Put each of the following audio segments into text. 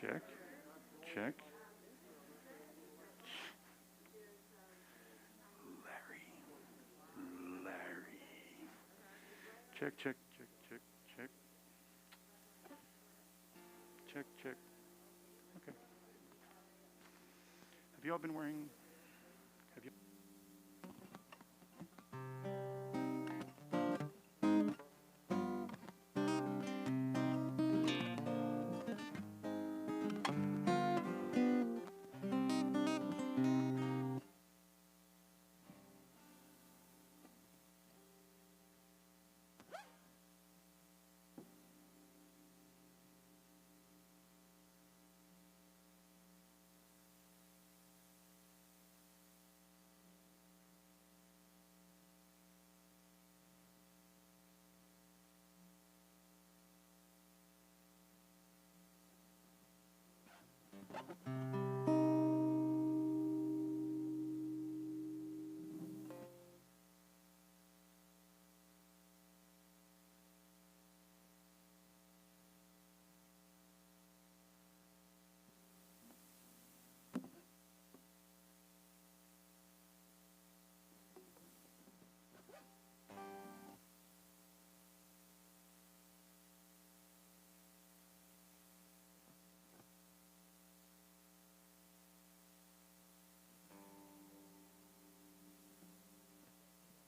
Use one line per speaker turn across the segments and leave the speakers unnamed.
Check. Check. Larry. Larry. Check, check, check, check, check. Check, check. Okay. Have you all been wearing? Have you?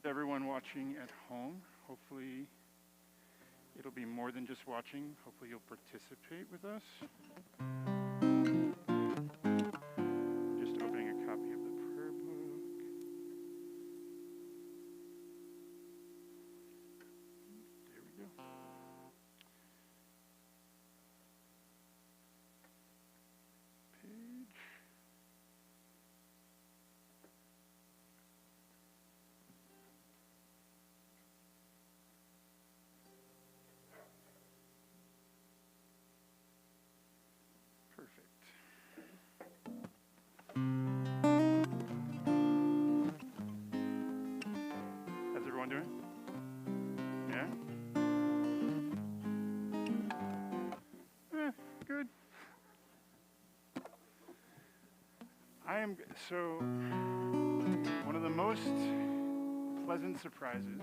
Everyone watching at home, hopefully it'll be more than just watching. Hopefully you'll participate with us. Just opening a copy of the prayer book. There we go. Page. Perfect. How's everyone doing? Yeah? Good. So, one of the most pleasant surprises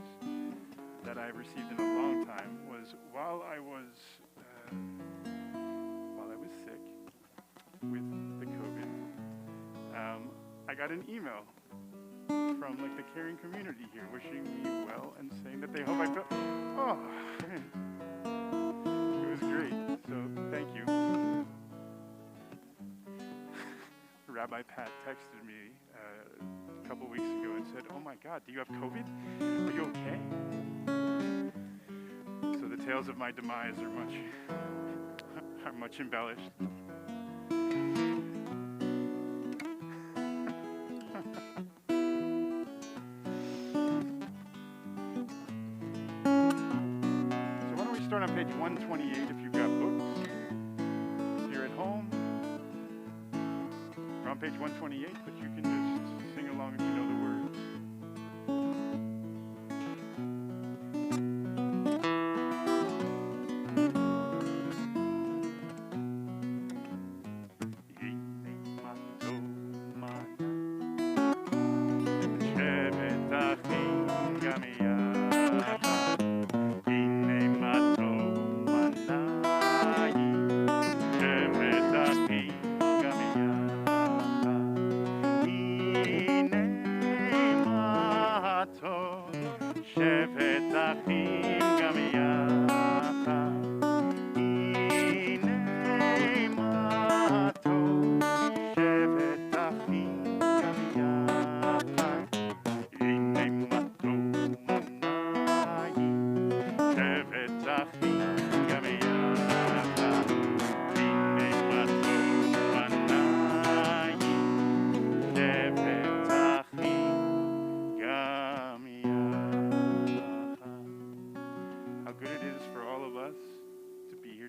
that I've received in a long time was while I was sick with the COVID, I got an email from like the caring community here wishing me well and saying that they hope I felt, oh, it was great. So thank you. Rabbi Pat texted me a couple weeks ago and said, oh my God, do you have COVID? Are you okay? So the tales of my demise are much embellished. So why don't we start on page 128 if you've got books. If you're at home, we're on page 128, but you can just sing along if you know the words.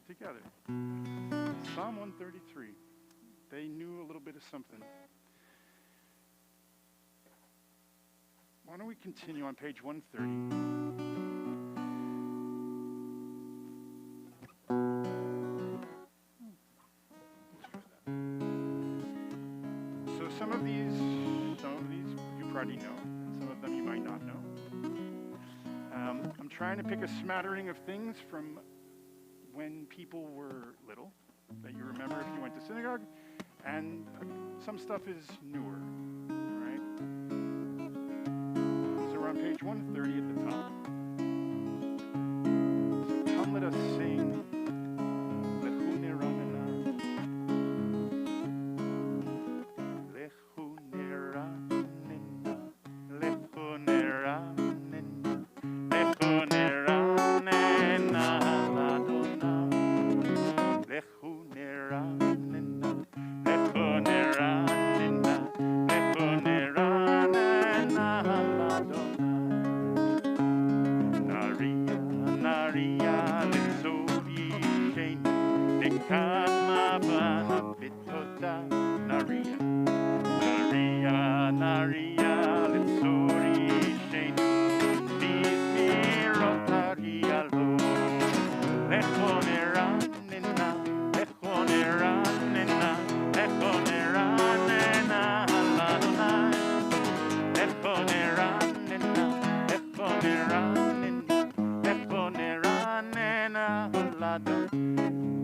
Together. Psalm 133. They knew a little bit of something. Why don't we continue on page 130? some of these you probably know, and some of them you might not know. I'm trying to pick a smattering of things from when people were little that you remember if you went to synagogue, and some stuff is newer, right? So we're on page 130 at the top. So come, let us sing.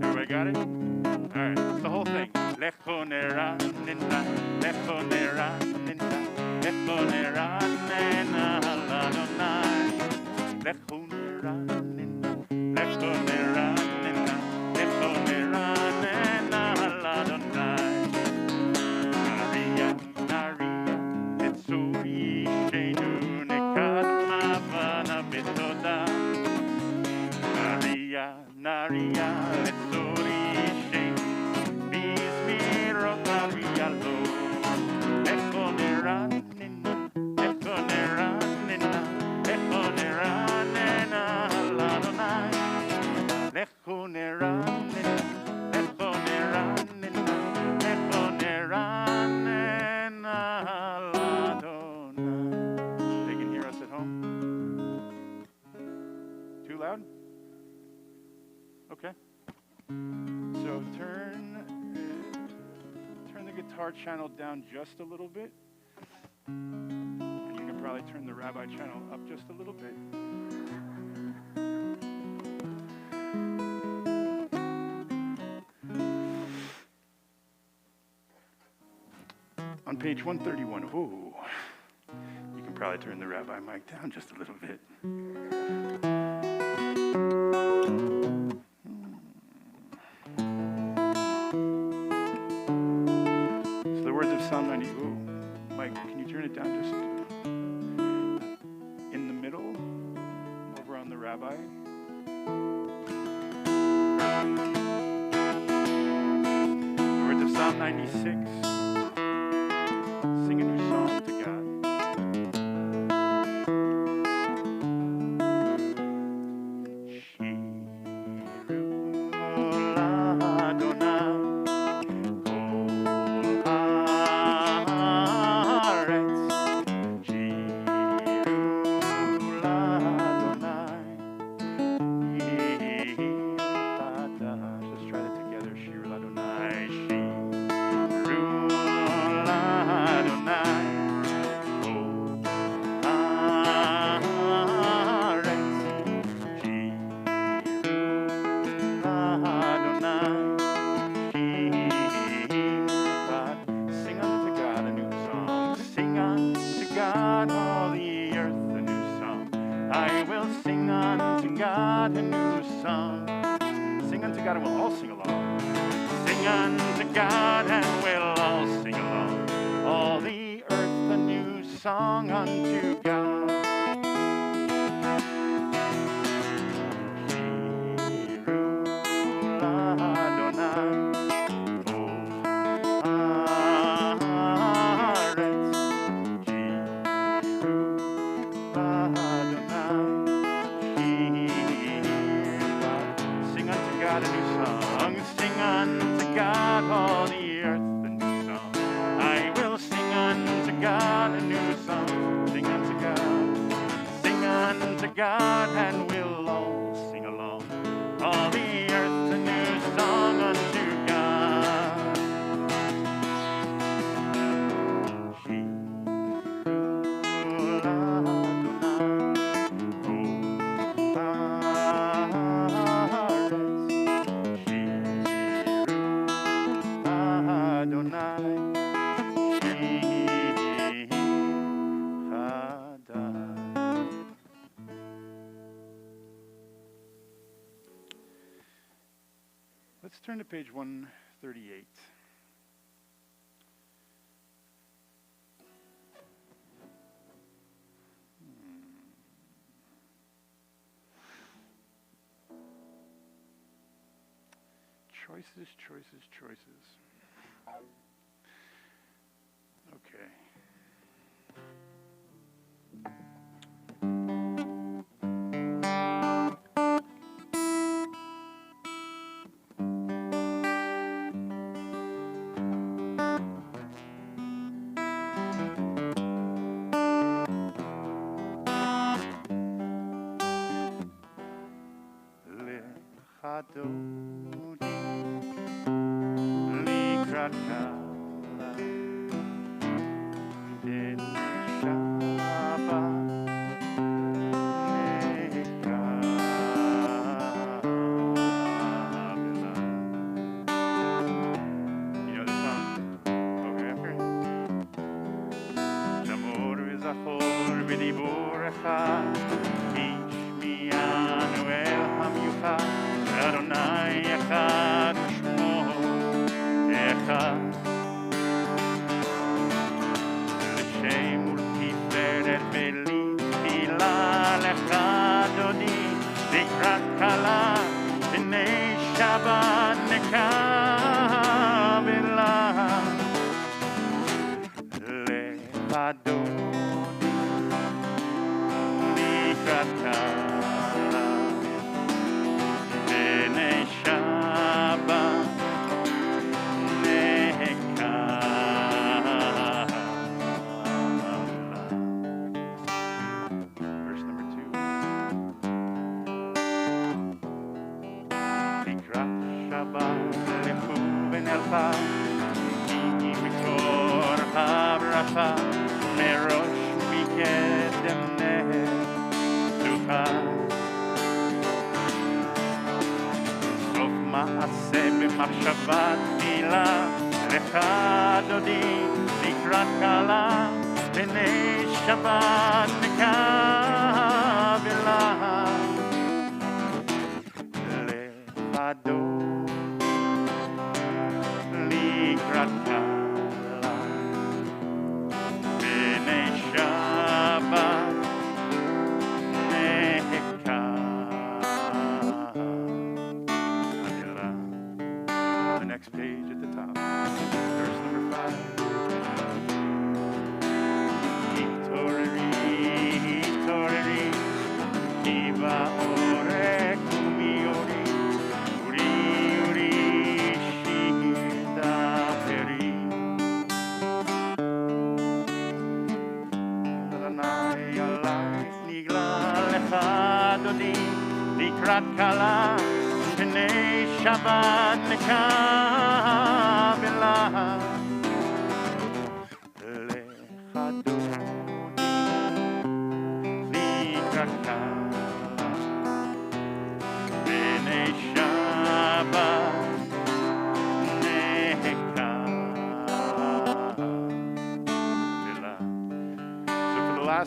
Everybody got it? All right, that's the whole thing. Too loud? Okay. So turn the guitar channel down just a little bit. And you can probably turn the rabbi channel up just a little bit. On page 131, ooh, you can probably turn the rabbi mic down just a little bit. So the words of Psalm 90, ooh, Mike, can you turn it down just in the middle, over on the rabbi? The words of Psalm 96. Sing a new song to God. Let's try that together. Shir Adonai, God, all the earth a new song. I will sing unto God a new song. Sing unto God and we'll all sing along. Sing unto God and we'll all sing along. All the earth a new song unto God. Sing unto God, all the earth a new song. I will sing unto God a new song. Sing unto God, and we'll all sing along. All the earth a new song unto God. Let's turn to page 138. Choices, choices, choices. Okay.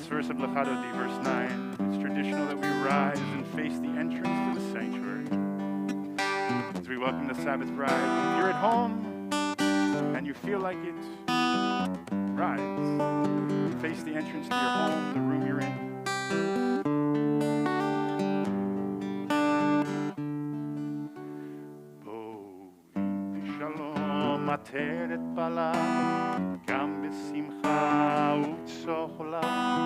Verse of Lechado D, verse 9. It's traditional that we rise and face the entrance to the sanctuary as we welcome the Sabbath bride. If you're at home and you feel like it, rise. Face the entrance to your home, the room you're in. Shalom, materet pala, gam besimcha utzochla.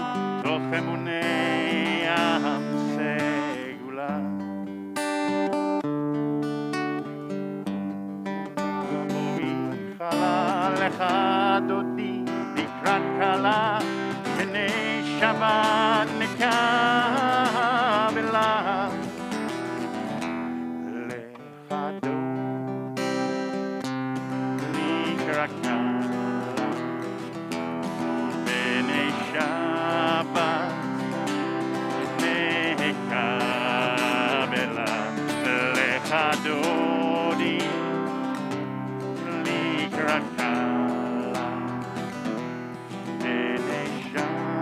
תוך אמוני עם סגולה בואי חלה לך דודי לקראת קלה בני שבת נקבלה לך דודי לקראת קלה בני שבת Dodi Likrakala Dede Shaba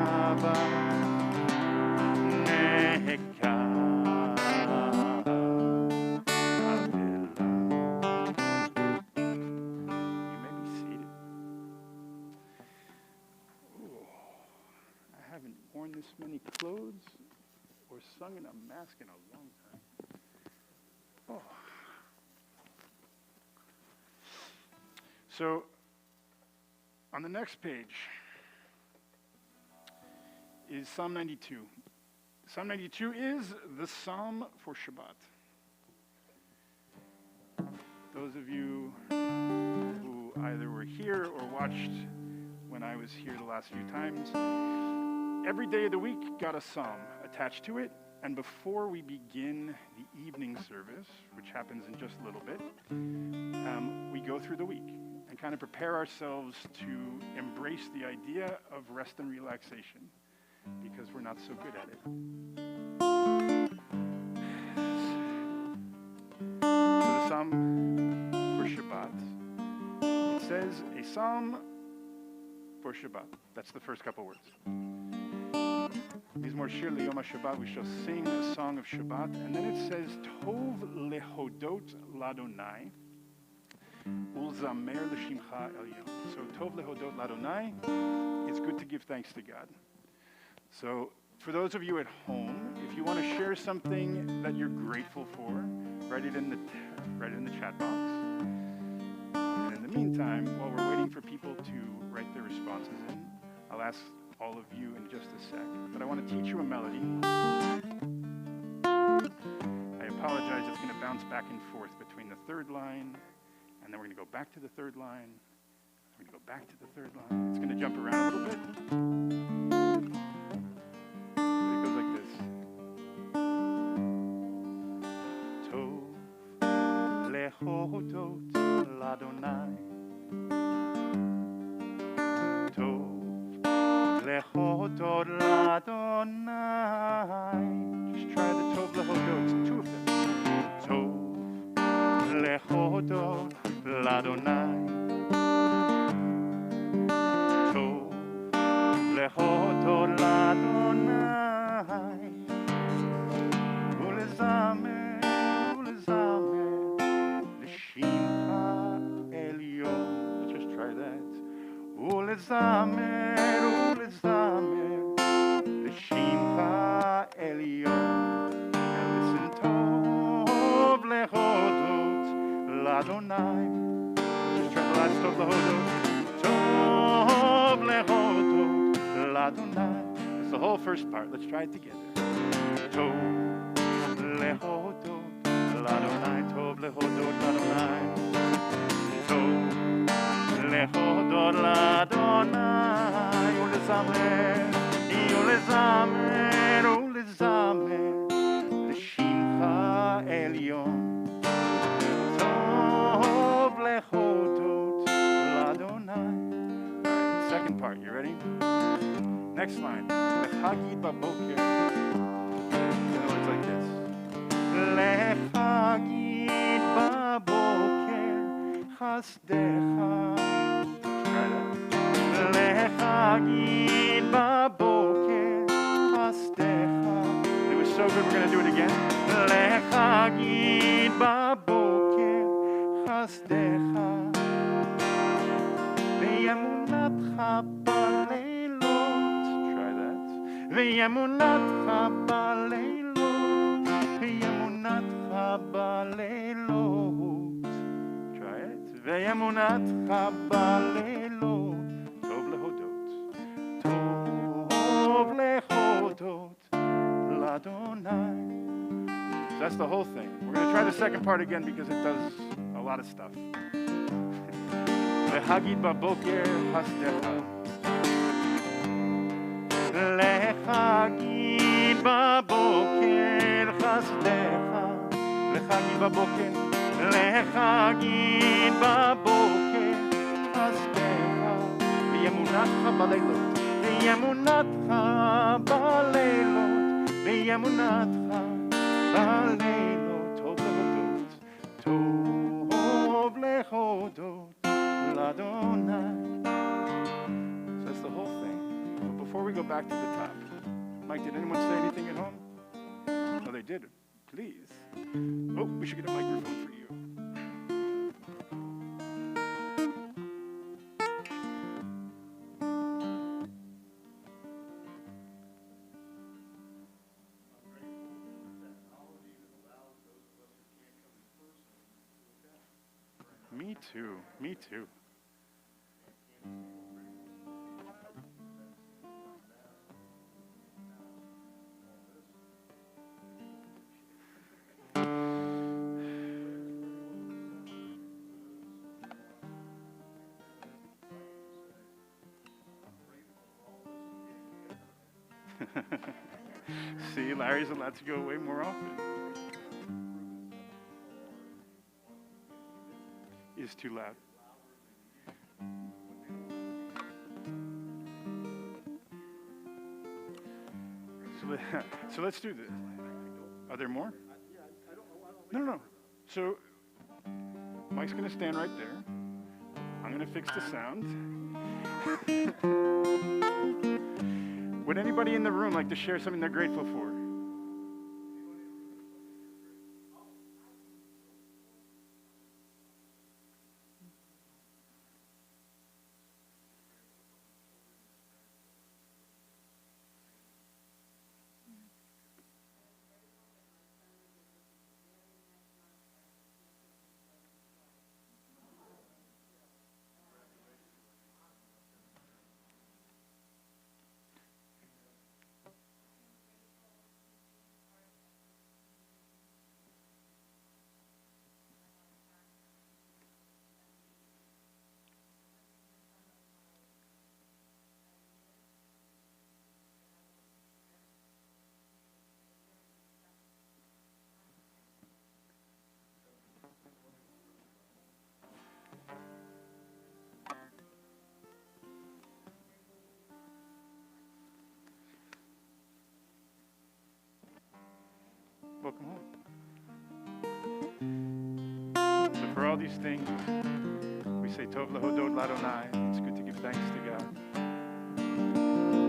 Neka many clothes or sung in a mask in a long time. Oh. So, on the next page is Psalm 92. Psalm 92 is the psalm for Shabbat. Those of you who either were here or watched when I was here the last few times, every day of the week got a psalm attached to it. And before we begin the evening service, which happens in just a little bit, we go through the week and kind of prepare ourselves to embrace the idea of rest and relaxation, because we're not so good at it. So the psalm for Shabbat, it says, a psalm for Shabbat. That's the first couple words. Mizmor Shir Liyom HaShabbat, we shall sing a song of Shabbat. And then it says, Tov lehodot ladonai, ulzamer l'shimcha elyon. So Tov lehodot ladonai, it's good to give thanks to God. So for those of you at home, if you want to share something that you're grateful for, write it in the chat box. And in the meantime, while we're waiting for people to write their responses in, I'll ask all of you in just a sec. But I want to teach you a melody. I apologize, it's going to bounce back and forth between the third line, and then we're going to go back to the third line. We're going to go back to the third line. It's going to jump around a little bit. It goes like this. Tov lehodot ladonai. Tov lehodot ladonai. Just try the tov lehodot, two of them. Tov lehodot ladonai. Tov lehodot ladonai. Ulezamer, ulezamer, l'shimcha elyon. Let's just try that. Ulezamer, ulezamer, l'shimcha elyon. And listen, tov lehodot ladonai. Just try the last tov lehodot. Tov lehodot ladonai. That's the whole first part. Let's try it together. Tov lehodot ladonai. Tov lehodot ladonai. Tov lehodot ladonai. Ulezamer, ulezamer, ulezamer, l'shimcha elyon. Tov lehodot ladonai. All right, second part. You ready? Next line. Lechagid baboker. You know, it's like this. Lechagid baboker chasdecha. Try that. Lechagid baboker chasdecha. It was so good, we're going to do it again. Lechagid baboker chasdecha. Ve'yamunatcha baleilot. Try that. Ve'yamunatcha baleilot. Ve'yamunatcha baleilot. Try it. Ve'yamunatcha baleilot. Tov lehodot. Tov lehodot ladonai. So that's the whole thing. We're going to try the second part again because it does a lot of stuff. Lechagid baboker chasdecha. Lechagid baboker chasdecha. Lechagid baboker. Lechagid baboker chasdecha. Ve'yamunatcha baleilot. Ve'yamunatcha baleilot. Ve'yamunatcha baleilot. Tov lehodot. Tov lehodot ladonai. So that's the whole thing. But before we go back to the top, Mike, did anyone say anything at home? No, they did. Please. Oh, we should get a microphone for you. Me too. Me too. See, Larry's allowed to go away more often. It's too loud. So let's do this. Are there more? No. So Mike's going to stand right there. I'm going to fix the sound. Would anybody in the room like to share something they're grateful for? Welcome home. So for all these things, we say Tov Lahodod Ladonai. It's good to give thanks to God.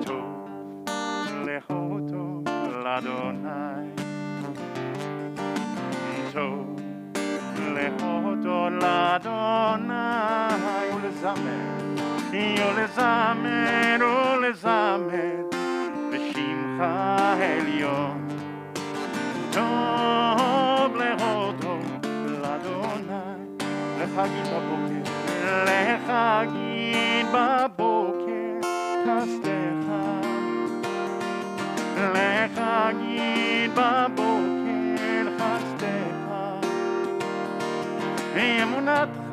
Tov Lahodod Ladonai. Tov Lahodod Ladonai. Ulezamer, ulezamer, L'shimcha Elyon. טוב להודות לאדוני, לחגית בבוקר חסדך, לחגית בבוקר חסדך, אמונתך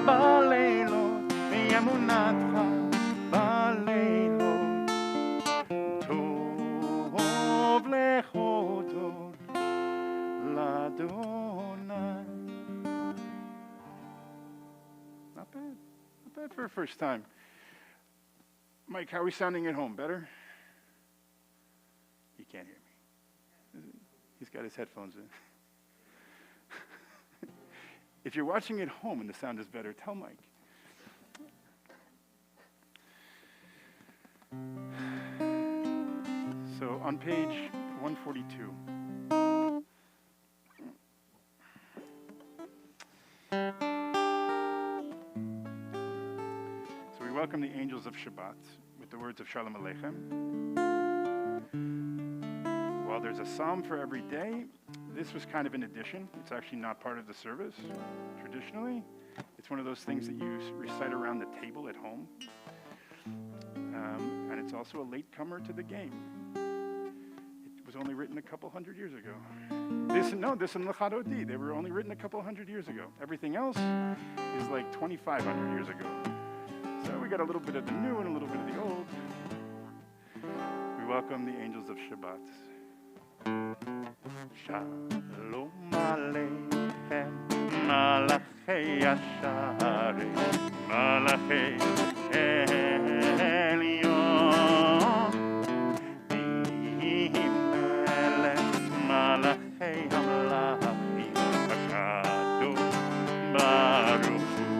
בלילות, אמונתך בלילות, טוב להודות Ladonai. Not bad. Not bad for a first time. Mike, how are we sounding at home? Better? He can't hear me. He's got his headphones in. If you're watching at home and the sound is better, tell Mike. So on page 142. So we welcome the angels of Shabbat with the words of Shalom Aleichem. While there's a psalm for every day, this was kind of an addition. It's actually not part of the service traditionally. It's one of those things that you recite around the table at home. And it's also a latecomer to the game. It was only written a couple hundred years ago. This and Lechadodi, they were only written a couple hundred years ago. Everything else is like 2,500 years ago. So we got a little bit of the new and a little bit of the old. We welcome the angels of Shabbat. Shalom Aleichem, Malachei Yasharei, Malachei Elyon, Melech Malachei Hamlachim, Hakadosh Baruch Hu,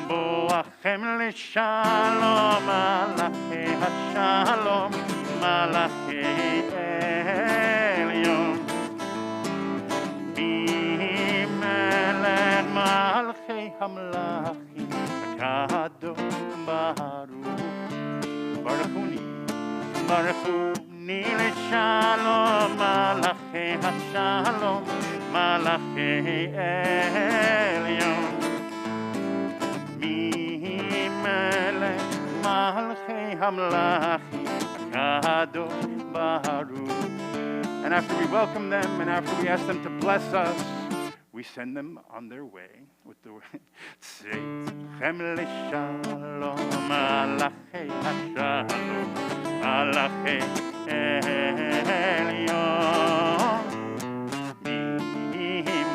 Boachem L'Shalom, Malachei HaShalom, Malachei Elyon, Melech Malachei Hamlachim, Hakadosh Baruch Baruchuni L'Shalom, Malachei HaShalom, Malachei Elyon. Melech Malchei Hamlachim Kadosh Baruch. And after we welcome them and after we ask them to bless us, we send them on their way with the word Tzechem L'Shalom Malachei HaShalom Malachei Elyon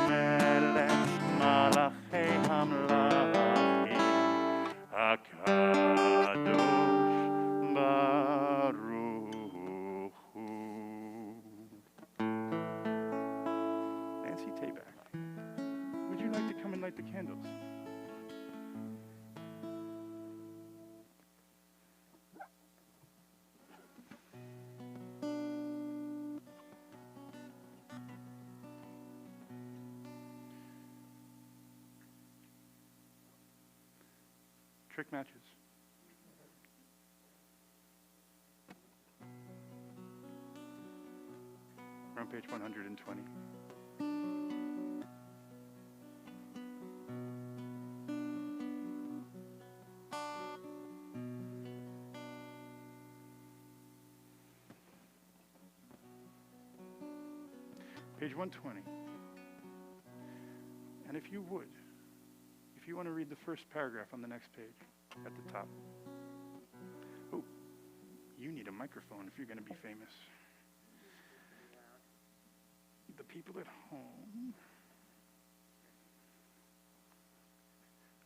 Melech Malachei Hamlachim HaKadosh Baruch Hu. Nancy Tabak, would you like to come and light the candles? Trick matches. We're on page 120. Page 120. And if you would, if you want to read the first paragraph on the next page at the top. Oh, you need a microphone if you're going to be famous. The people at home.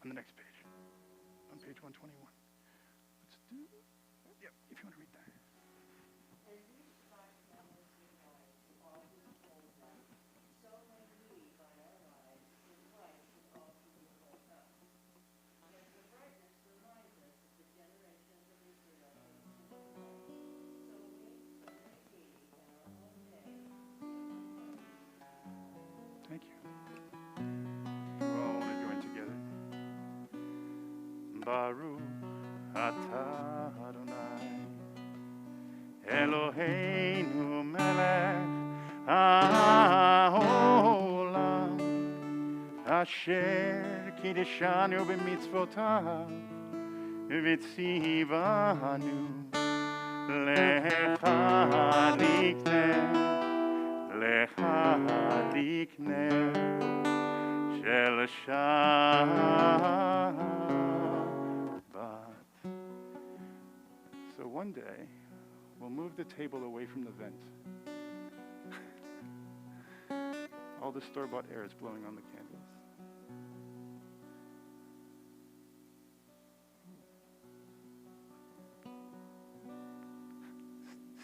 On the next page. On page 121. Let's do, yep, if you want to read that. Thank you. We all want to join together. Baruch atah Adonai Eloheinu melech haolam asher kiddushanu b'mitzvotav v'tzivanu lecha likneh shel Shabbat. So one day, we'll move the table away from the vent. All the store-bought air is blowing on the candles.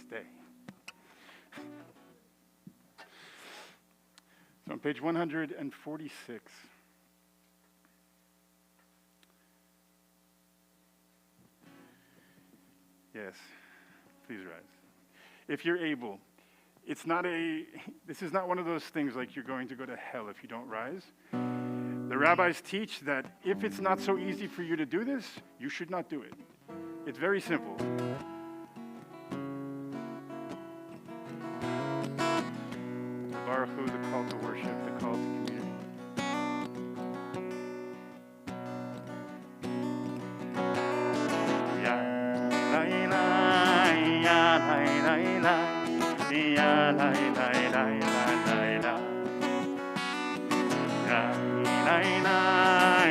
Stay. So on page 146. Yes, please rise. If you're able, this is not one of those things like you're going to go to hell if you don't rise. The rabbis teach that if it's not so easy for you to do this, you should not do it. It's very simple. Baruch Hu, the call to worship, the call to community. Ya la la ya la la la ya la la la la la ya la la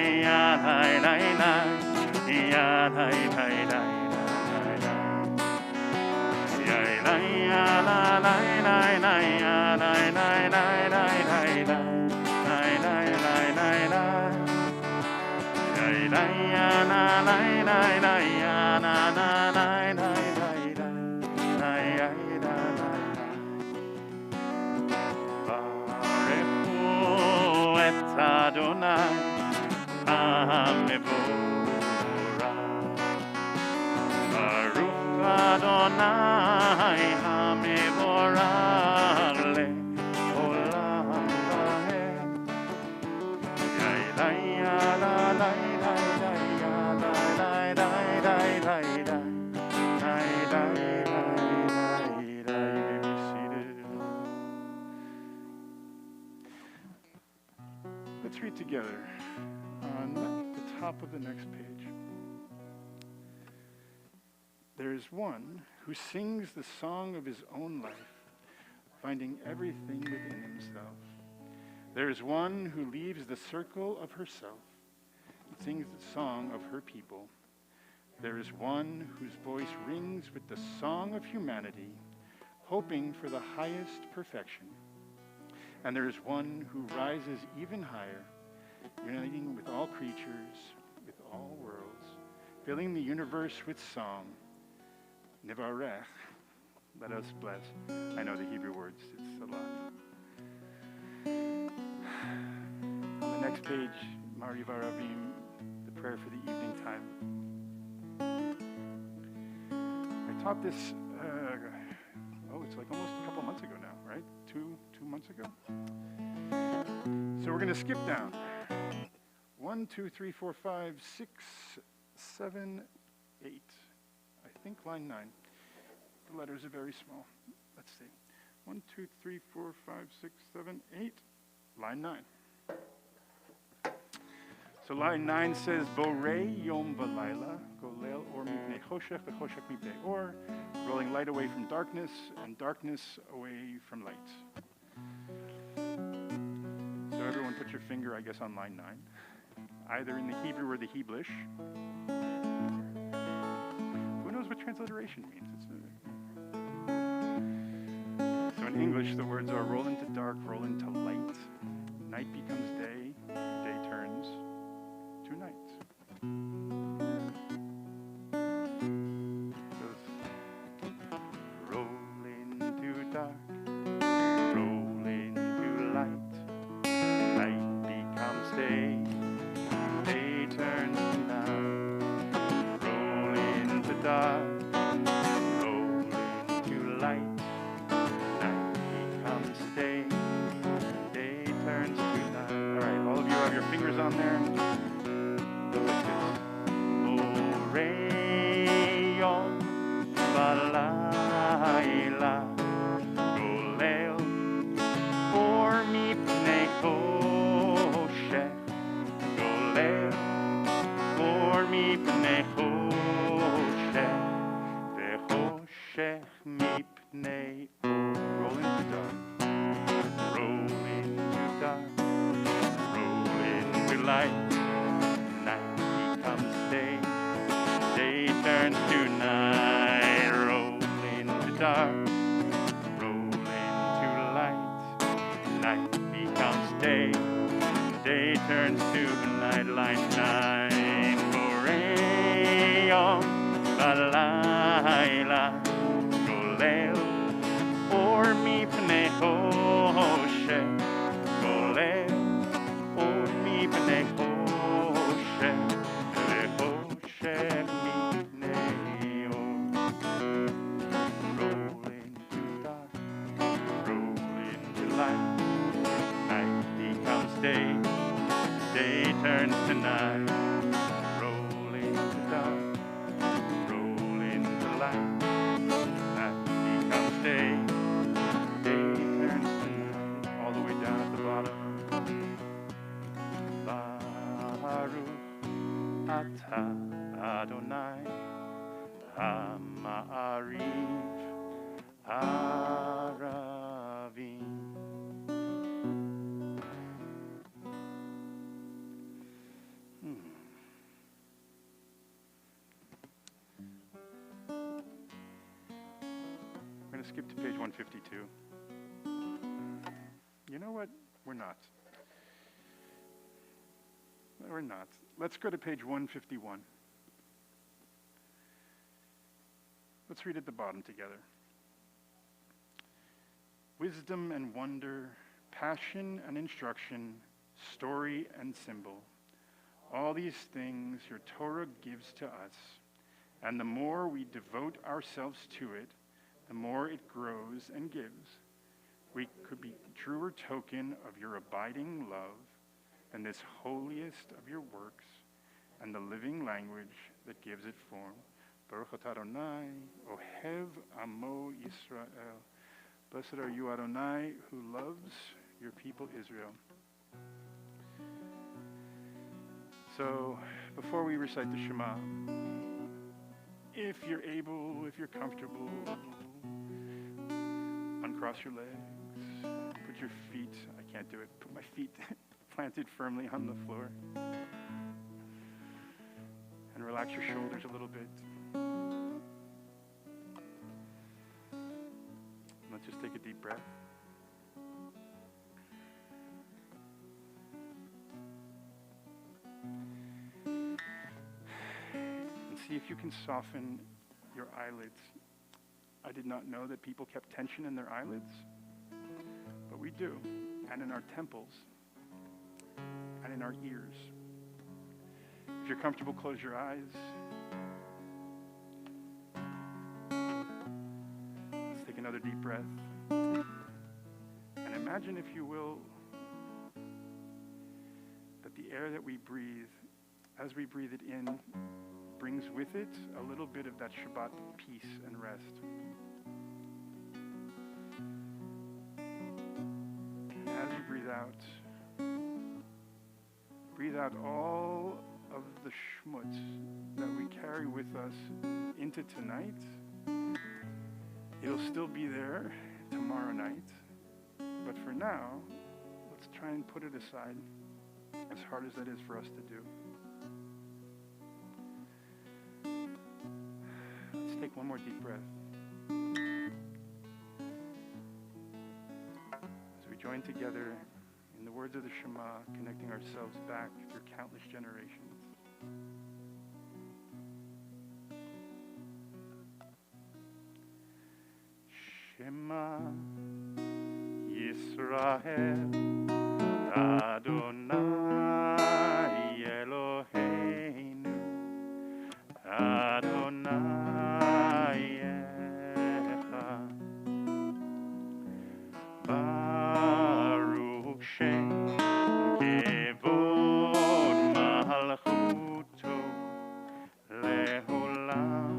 ya la la la ya la la la Adonai HaMevorach Baruch Adonai HaMevorach Le'olam Vaed Ya la la la ya la la la la la la Let's read together on the top of the next page. There is one who sings the song of his own life, finding everything within himself. There is one who leaves the circle of herself and sings the song of her people. There is one whose voice rings with the song of humanity, hoping for the highest perfection. And there is one who rises even higher, uniting with all creatures, with all worlds, filling the universe with song. Nivarech, let us bless. I know the Hebrew words, it's a lot. On the next page, Mari Varavim, the prayer for the evening time. I taught this, it's like almost a couple months ago now, right? Two months ago? So we're going to skip down. 1, 2, 3, 4, 5, 6, 7, 8. I think line 9. The letters are very small. Let's see. 1, 2, 3, 4, 5, 6, 7, 8. Line 9. So line 9 says, Borei yom v'layla, golel or mipnei choshech v'choshech mipnei or, rolling light away from darkness and darkness away from light. So everyone put your finger, I guess, on line 9, either in the Hebrew or the Heblish. Who knows what transliteration means? So in English, the words are roll into dark, roll into light. Night becomes day, day turns to night. Roll into dark, roll into light. Night becomes day, day turns to night. Roll into dark, roll into light. Night becomes day, day turns to night. All right, all of you have your fingers on there. Skip to page 152. You know what? We're not. We're not. Let's go to page 151. Let's read at the bottom together. Wisdom and wonder, passion and instruction, story and symbol. All these things your Torah gives to us, and the more we devote ourselves to it, the more it grows and gives. We could be truer token of your abiding love than this holiest of your works and the living language that gives it form. Baruch atah Adonai, Ohev Amo Yisrael. Blessed are you, Adonai, who loves your people Israel. So, before we recite the Shema, if you're able, if you're comfortable, uncross your legs, put your feet, I can't do it, put my feet planted firmly on the floor, and relax your shoulders a little bit. Let's just take a deep breath. And see if you can soften your eyelids. I did not know that people kept tension in their eyelids, but we do, and in our temples, and in our ears. If you're comfortable, close your eyes. Let's take another deep breath. And imagine, if you will, that the air that we breathe, as we breathe it in, brings with it a little bit of that Shabbat peace and rest. And as you breathe out all of the schmutz that we carry with us into tonight. It'll still be there tomorrow night, but for now, let's try and put it aside, as hard as that is for us to do. Let's take one more deep breath. As we join together in the words of the Shema, connecting ourselves back through countless generations. Shema Yisrael Adonai Eloheinu Adonai Echad Baruch Shem Kevod Malchuto Leolam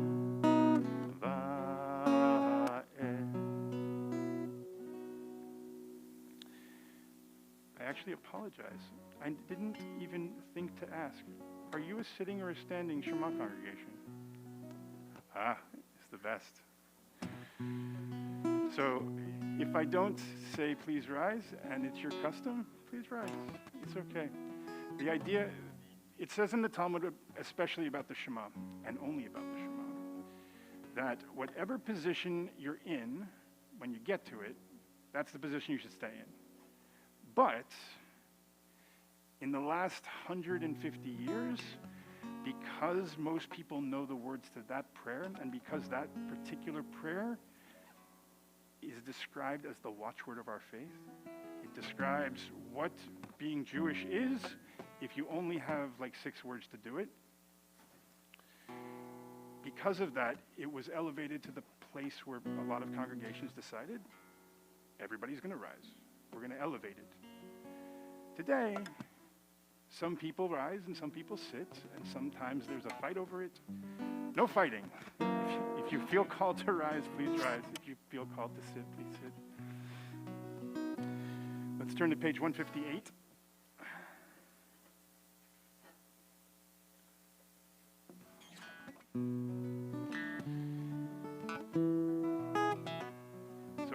I actually apologize. I didn't even think to ask. Are you a sitting or a standing Shema congregation? Ah, it's the best. So if I don't say please rise and it's your custom, please rise. It's okay. The idea, it says in the Talmud, especially about the Shema, and only about the Shema, that whatever position you're in, when you get to it, that's the position you should stay in. But in the last 150 years, because most people know the words to that prayer, and because that particular prayer is described as the watchword of our faith, it describes what being Jewish is if you only have like 6 words to do it. Because of that, it was elevated to the place where a lot of congregations decided everybody's going to rise. We're going to elevate it. Today, some people rise and some people sit, and sometimes there's a fight over it. No fighting. If you feel called to rise, please rise. If you feel called to sit, please sit. Let's turn to page 158. So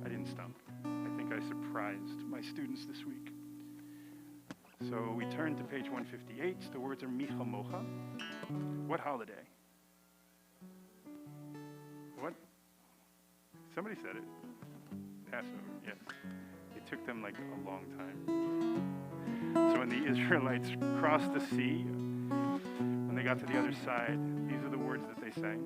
I didn't stump. I think I surprised my students this week. So we turn to page 158. The words are Micha Mocha. What holiday? What? Somebody said it. Passover, yes. It took them like a long time. So when the Israelites crossed the sea, when they got to the other side, these are the words that they sang.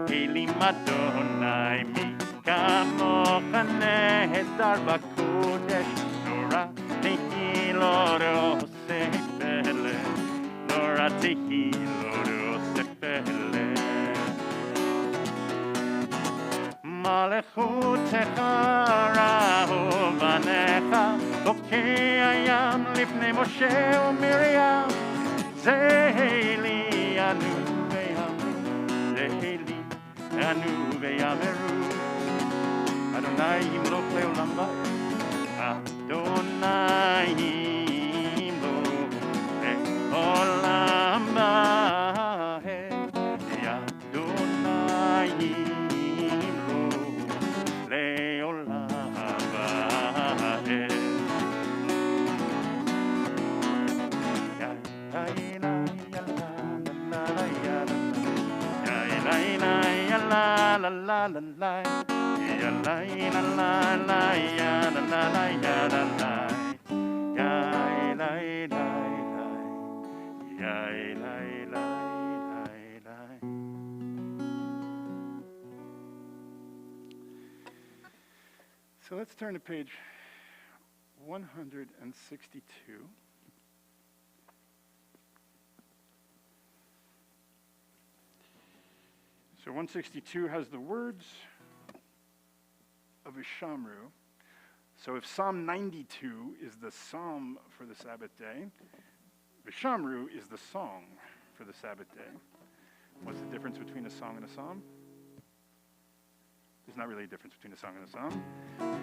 Elim Adonai, mi kamocha nehedar b'kodesh, nora tehilot oseh bele, nora tehilo sefele malechutecha rahuvanecha okei hayam lifnei Moshe uMiriam zeheli anu ve'amru zeheli anu ve'ameru Adonai yimloch le'olam va'ed Adonai yimloch le'olam va'ed Adonai yimloch le'olam va'ed La la la la la ya la la la la ya la la la ya la la ya la la ya la la la. So let's turn to page 162. So 162 has the words of Ishamru. So if Psalm 92 is the psalm for the Sabbath day, Ishamru is the song for the Sabbath day. What's the difference between a song and a psalm? There's not really a difference between a song and a psalm,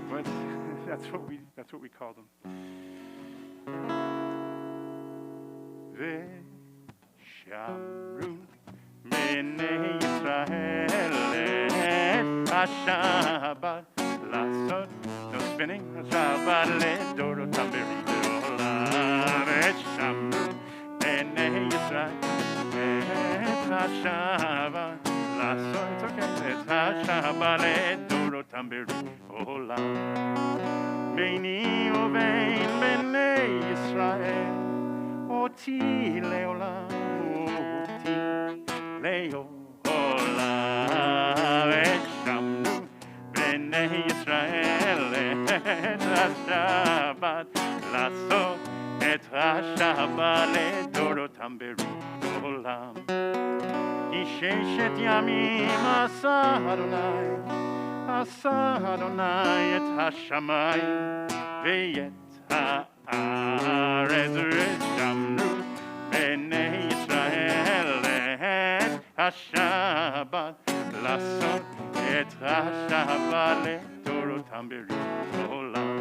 but that's what we call them. Ishamru Bnei Yisrael et HaShabbat Lasot no spinning HaShabbat ledorotam b'olam Ishamru Bnei Yisrael et HaShabbat Lasot it's okay et HaShabbat ledorotam b'olam Beini uvein Bnei Yisrael oti leolam Le'olam Ishamru Bnei Yisrael et HaShabbat Lasot et HaShabbat ledorotam b'olam Ki sheshet yamim asa Adonai et hashamayim ve'et ha'aretz Ishamru Bnei Yisrael HaShabbat Lasot et HaShabbat ledorotam b'olam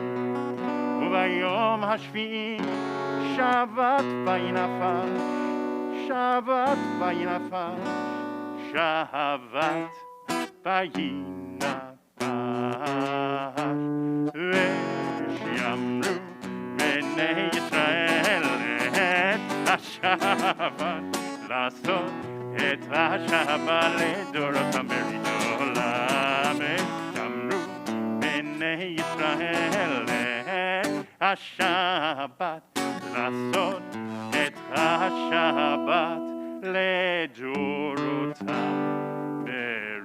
Ubayom hashvi'i Shabbat vayinafal Shabbat vayinafal Shabbat vayinafal V'shamru Bnei Yisrael et HaShabbat Lasot et HaShabbat ledorotam b'olam Ishamru Bnei Yisrael et HaShabbat Lasot et HaShabbat ledorotam b'olam.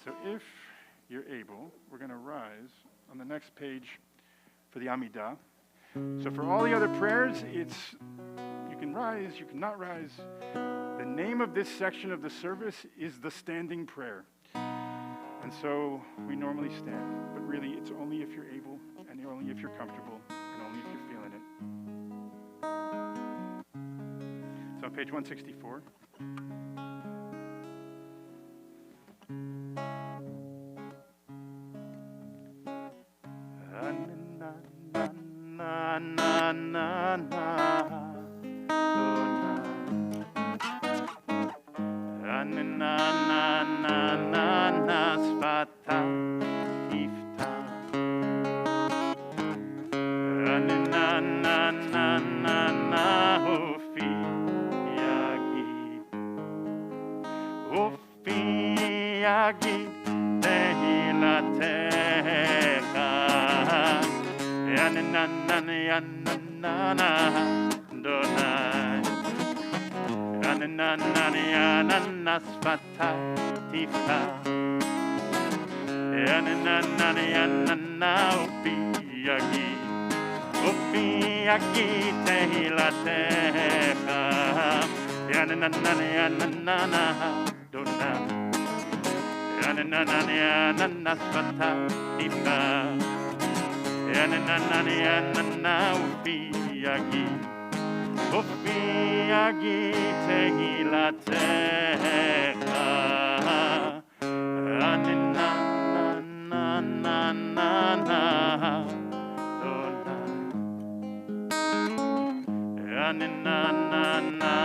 So if you're able, we're going to rise on the next page for the Amidah. So for all the other prayers, it's you can rise, you cannot rise. The name of this section of the service is the standing prayer. And so we normally stand, but really it's only if you're able and only if you're comfortable and only if you're feeling it. So on page 164. Na na na na na na sfata ifta na na na na ofi yagi tehilatecha na na na na na na donai na Yananana Svata Tifta Yananana Upiagi Upiagi Tehilateha Yananana Dona Yananana Svata Tifta Yananana Upiagi Upiagi Tehilateha Ananana Dona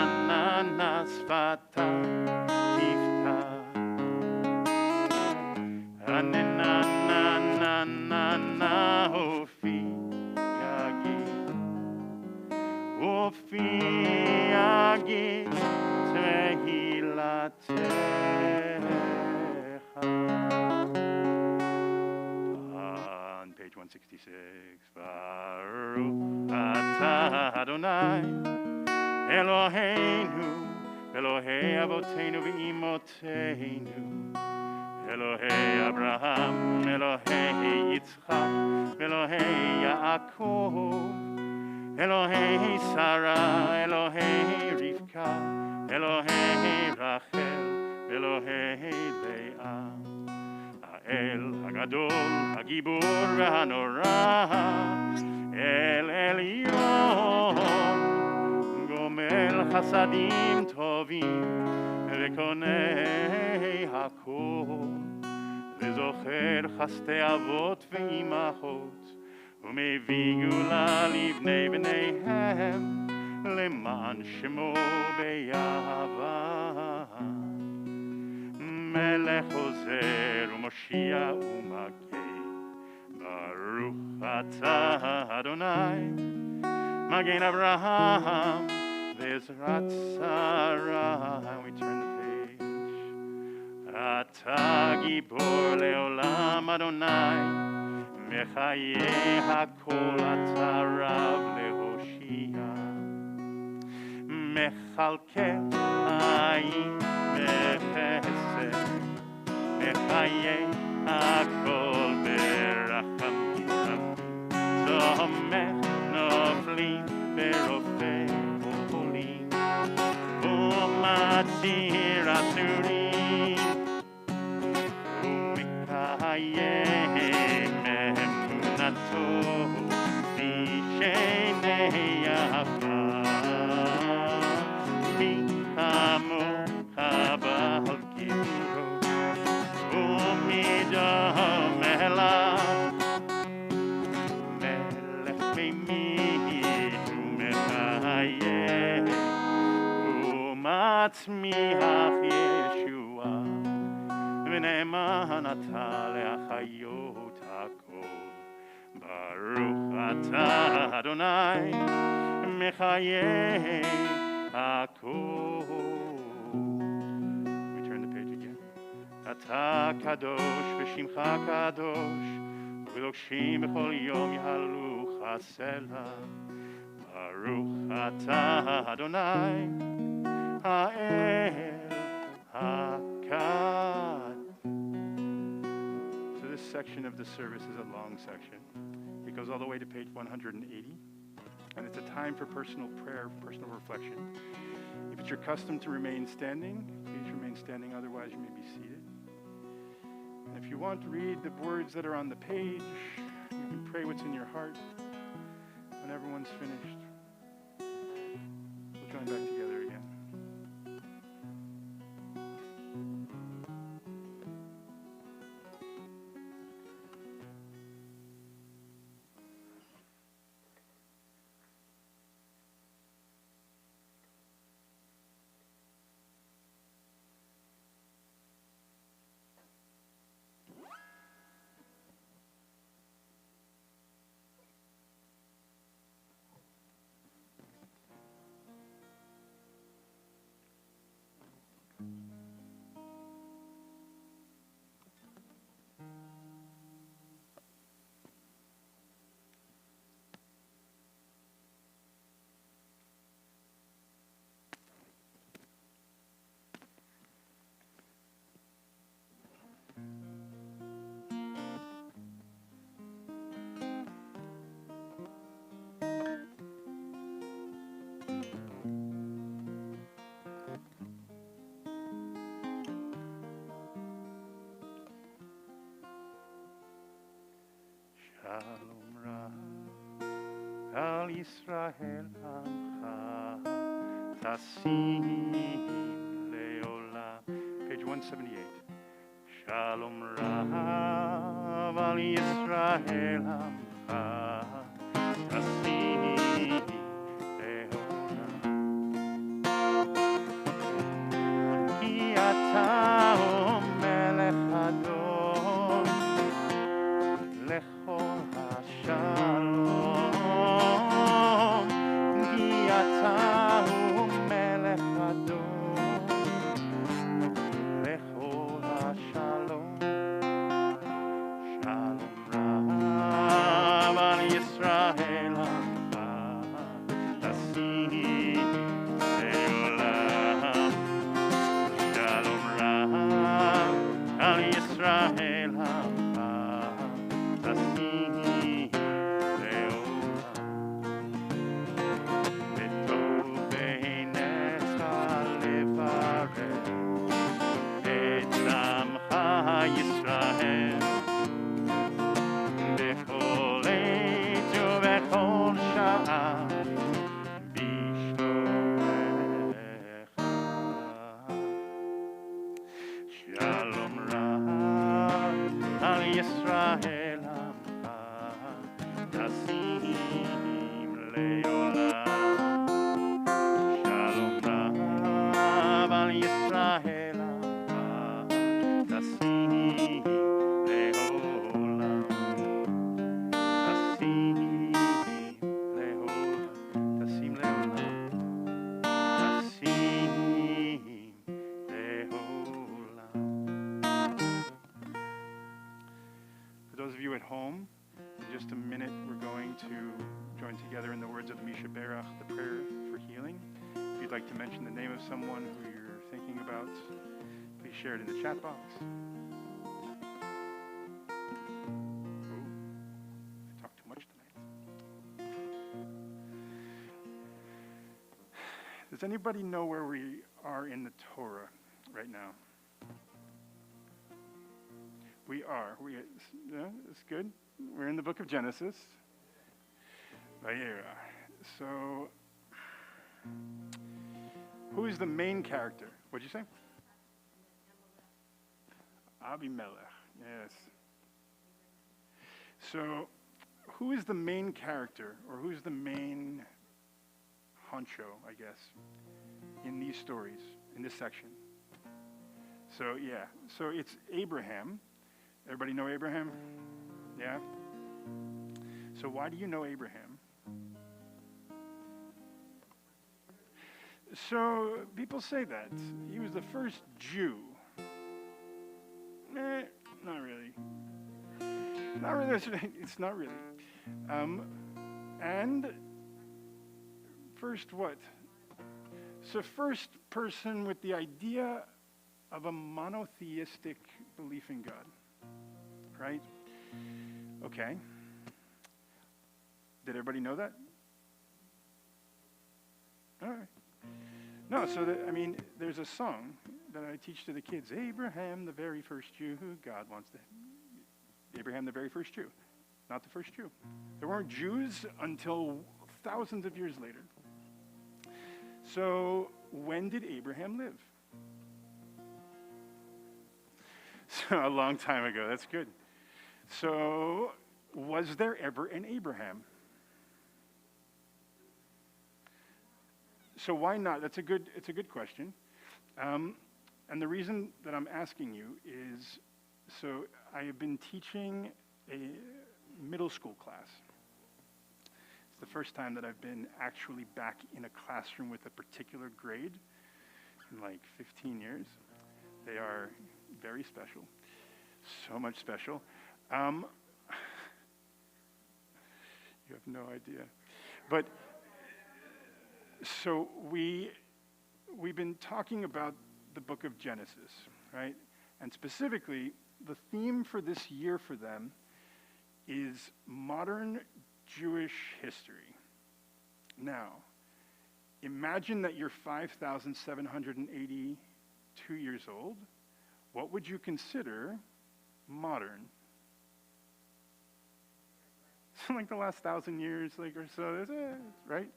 Ananana Svata Tifta Ananana Ufiagi Tehilateha. On page 166, Baruch atah Adonai Eloheinu Elohei Avotenu v'Imotenu Elohei Abraham Elohei Yitzchak Elohei Yaakov Elohei Sarah, Elohei Rivka, Elohei Rachel, Elohei Leah, Ha'el Hagadol, Hagibur V'Hanora, El Elyon, Gomel Chasadim Tovim, Vekonei Hakol, Vezocher Chastei Avot V'Imachot, ומביא גאולה לבני בניהם למען שמו באהבה מלך עוזר ומושיע ומגן ברוך אתה אדוני מגן אברהם ועזרת שרה. We turn the page. אתה גיבור לעולם אדוני מחיי הכל אתה רב להושיע מכלכל חיים בחסד מחיי הכל ברחמים תומך נופלים ברופא חולים ומציל אסורים ומקיים בשני יפה מחמוך בעל גבורות ומדום אליו מלך ממית ומחייך ומצמיח ישועה ונאמן אתה להחיות הכל ברוך אתה אדוני מחיי הכל. We turn the page again. אתה קדוש ושמך קדוש ולוקשים בכל יום יהלוך הסלע ברוך אתה אדוני האל הקד. So this section of the service is a long section. It goes all the way to page 180, and it's a time for personal prayer, personal reflection. If it's your custom to remain standing, please remain standing, otherwise you may be seated. And if you want to read the words that are on the page, you can pray what's in your heart. When everyone's finished, we'll join back together again. Shalom Rab al Yisrael Amcha Tasim Leolam. Page 178. Shalom Rab al Yisrael Amcha Tasim Leolam. Ki ata o melech adon lechol hashalom. Ki ata o melech adon lechol hashalom. Shalom Rab al Yisrael Amcha Tasim Leolam. Shalom Rab al Yisrael Amcha Tasim Leolam. V'tov beinecha levarech et amcha Yisrael b'chol עת ובכל שעה בשלומך. Shalom Rab al Yisrael Amcha Tasim Leolam. Shalom Rab al Yisrael Amcha Tasim Leolam. Tasim Leolam. Tasim Leolam. Tasim Leolam. For those of you at home, in just a minute we're going to join together in the words of the Misha Berach, the prayer for healing. If you'd like to mention the name of someone who you're thinking about, please share it in the chat box. Oh, I talked too much tonight. Does anybody know where we are in the Torah right now? We are. Yeah, it's good. We're in the book of Genesis. Vayera. So, who is the main character? What'd you say? Abimelech. Yes. So, who is the main character, or who's the main honcho, I guess, in these stories, in this section? So, yeah. So, it's Abraham. Everybody know Abraham? Yeah? So why do you know Abraham? So people say that. He was the first Jew. Not really. Not really. It's not really. And first what? So first person with the idea of a monotheistic belief in God. Right? Okay. Did everybody know that? All right. No, so there's a song that I teach to the kids. Abraham, the very first Jew who God wants to. Abraham, the very first Jew. Not the first Jew. There weren't Jews until thousands of years later. So when did Abraham live? So a long time ago. That's good. So, was there ever an Abraham? So why not? It's a good question. And the reason that I'm asking you is, so I have been teaching a middle school class. It's the first time that I've been actually back in a classroom with a particular grade in like 15 years. They are very special, so much special. You have no idea. But so we've been talking about the book of Genesis, right? And specifically, the theme for this year for them is modern Jewish history. Now, imagine that you're 5,782 years old. What would you consider modern? like the last 1,000 years, like or so, right?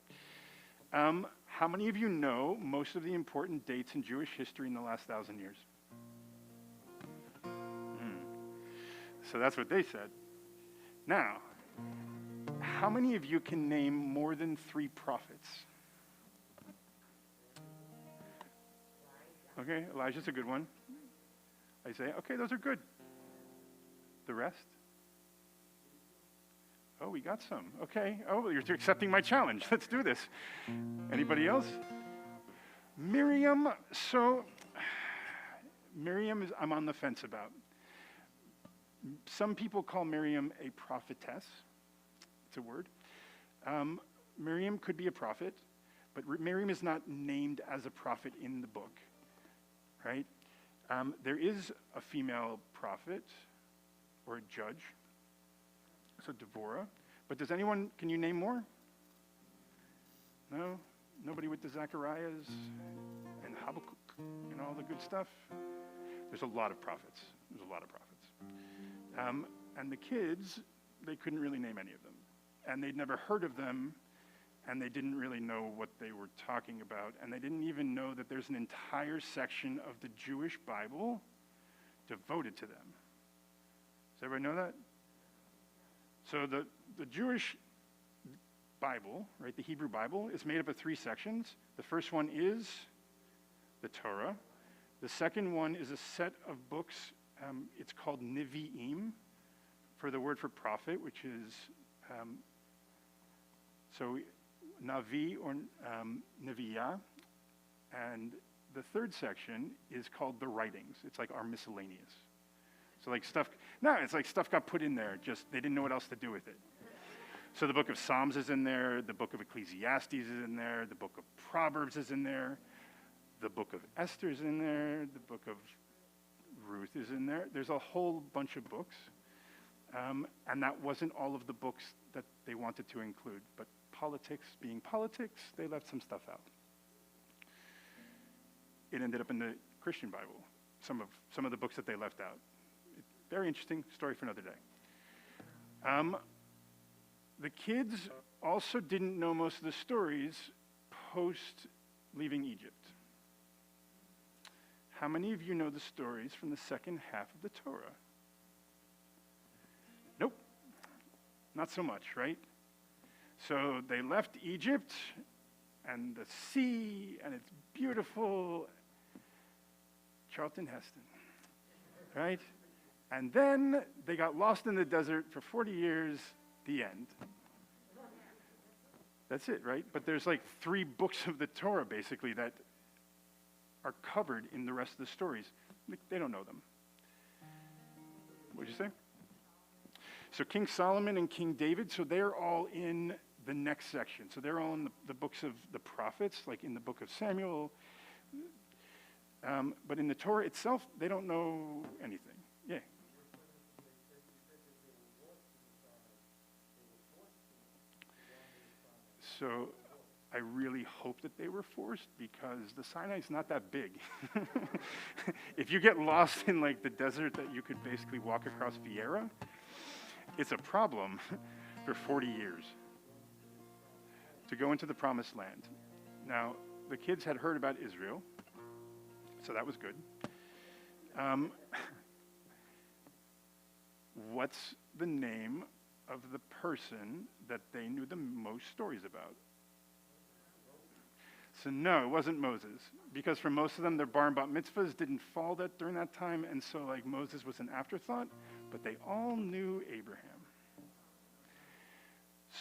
How many of you know most of the important dates in Jewish history in the last 1,000 years? So that's what they said. Now, how many of you can name more than 3 prophets? Okay, Elijah's a good one. Isaiah, okay, those are good. The rest? Oh, we got some. Okay. Oh, you're accepting my challenge. Let's do this. Anybody else? Miriam. So, Miriam I'm on the fence about. Some people call Miriam a prophetess. It's a word. Miriam could be a prophet, but Miriam is not named as a prophet in the book, right? There is a female prophet or a judge. So Deborah. But can you name more? No? Nobody with the Zacharias and Habakkuk and all the good stuff? There's a lot of prophets. And the kids, they couldn't really name any of them. And they'd never heard of them, and they didn't really know what they were talking about. And they didn't even know that there's an entire section of the Jewish Bible devoted to them. Does everybody know that? So the Jewish Bible, right, the Hebrew Bible, is made up of 3 sections. The first one is the Torah. The second one is a set of books. It's called Nevi'im, for the word for prophet, which is, so Navi or Nevi'ah. And the third section is called the writings. It's like our miscellaneous. So like it's like stuff got put in there, just they didn't know what else to do with it. So the book of Psalms is in there, the book of Ecclesiastes is in there, the book of Proverbs is in there, the book of Esther is in there, the book of Ruth is in there. There's a whole bunch of books, and that wasn't all of the books that they wanted to include, but politics being politics, they left some stuff out. It ended up in the Christian Bible, some of the books that they left out. Very interesting story for another day. The kids also didn't know most of the stories post leaving Egypt. How many of you know the stories from the second half of the Torah? Nope, not so much, right? So they left Egypt and the sea, and it's beautiful. Charlton Heston, right? And then they got lost in the desert for 40 years, the end. That's it, right? But there's like 3 books of the Torah, basically, that are covered in the rest of the stories. They don't know them. What'd you say? So King Solomon and King David, so they're all in the next section. So they're all in the books of the prophets, like in the book of Samuel. But in the Torah itself, they don't know anything. Yeah. So I really hope that they were forced, because the Sinai's not that big. If you get lost in like the desert that you could basically walk across Vieira, it's a problem for 40 years to go into the promised land. Now, the kids had heard about Israel, so that was good. What's the name of the person that they knew the most stories about? So no, it wasn't Moses, because for most of them, their bar and bat mitzvahs didn't fall during that time, and so like Moses was an afterthought, but they all knew Abraham.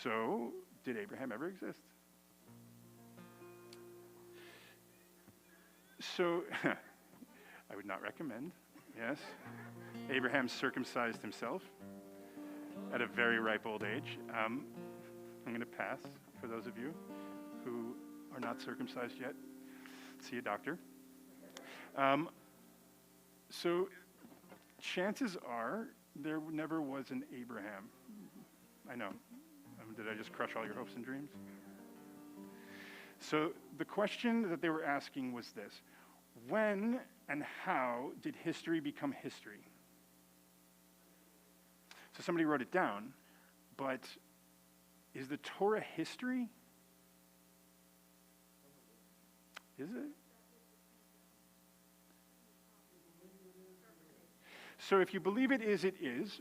So, did Abraham ever exist? So, I would not recommend, yes. Abraham circumcised himself at a very ripe old age. I'm going to pass for those of you who are not circumcised yet. See a doctor. So chances are there never was an Abraham. I know. Did I just crush all your hopes and dreams? So the question that they were asking was this: when and how did history become history? So somebody wrote it down, but Is the Torah history? Is it? So if you believe it is,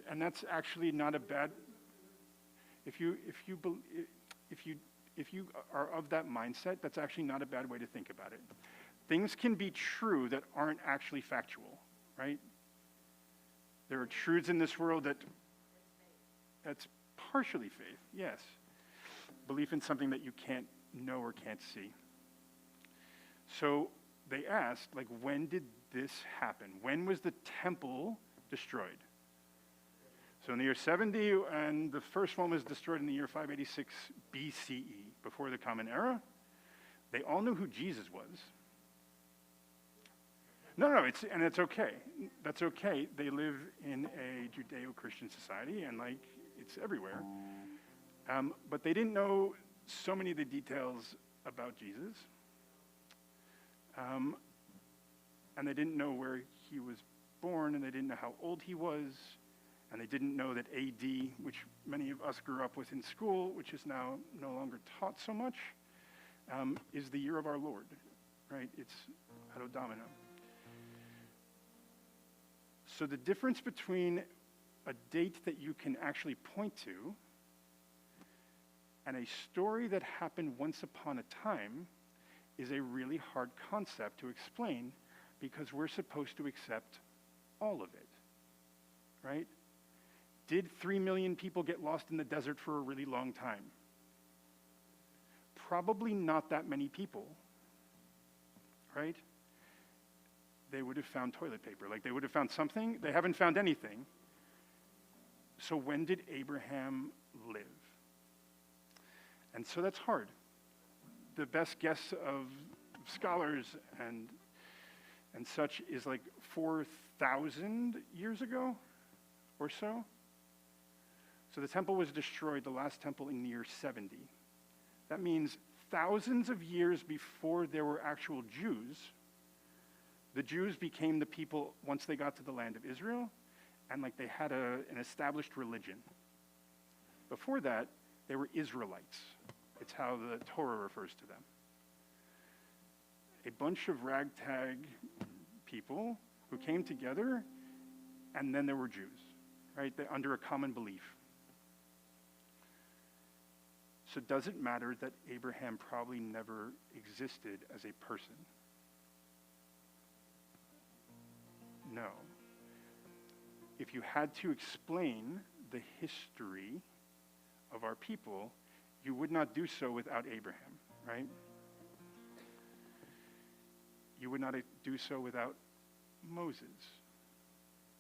and that's actually not a bad. If you are of that mindset, that's actually not a bad way to think about it. Things can be true that aren't actually factual, right? There are truths in this world that's partially faith, yes. Belief in something that you can't know or can't see. So they asked, like, when did this happen? When was the temple destroyed? So in the year 70, and the first one was destroyed in the year 586 BCE, before the Common Era. They all knew who Jesus was. No, it's okay. That's okay. They live in a Judeo-Christian society, and like, it's everywhere. But they didn't know so many of the details about Jesus. And they didn't know where he was born, and they didn't know how old he was, and they didn't know that AD, which many of us grew up with in school, which is now no longer taught so much, is the year of our Lord, right? It's Anno Domini. So the difference between a date that you can actually point to and a story that happened once upon a time is a really hard concept to explain, because we're supposed to accept all of it, right? Did 3 million people get lost in the desert for a really long time? Probably not that many people, right? They would have found toilet paper, like they would have found something. They haven't found anything. So when did Abraham live? And so that's hard. The best guess of scholars and such is like 4,000 years ago or so. So the temple was destroyed, the last temple, in the year 70. That means thousands of years before there were actual Jews, the Jews became the people once they got to the land of Israel, and like they had an established religion. Before that, they were Israelites. It's how the Torah refers to them. A bunch of ragtag people who came together, and then there were Jews, right? Under a common belief. So does it matter that Abraham probably never existed as a person? No. If you had to explain the history of our people, you would not do so without Abraham, right? You would not do so without Moses.